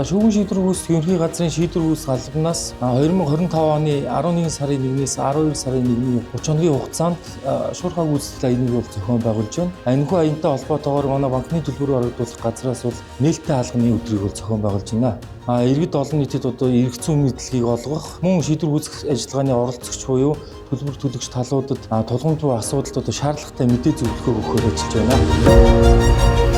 За шүүгэн шийдвэр үүсэх ерөнхий газрын шийдвэр үүсэх албанаас 2025 оны 11 сарын 1-ээс 12 сарын 1-ний 30 хоногийн хугацаанд шуурхай гүйцэтгэл аянийг бол зохион байгуулж байна. Энэхүү аянтай холбоотойгоор манай банкны төлбөрөөр оролдуулах газраас бол нээлттэй хаалганы өдрийг бол зохион байгуулж байна. Иргэд олон нийтэд одоо эргэцүүн мэдлэгийг олгох, мөн шийдвэр үүсгэх ажиллагааны оролцогч буюу төлбөр төлөгч талуудад тулгамд буй асуудалд одоо шаардлагатай мэдээ зөвлөгөө өгөхөөр ажиллаж байна.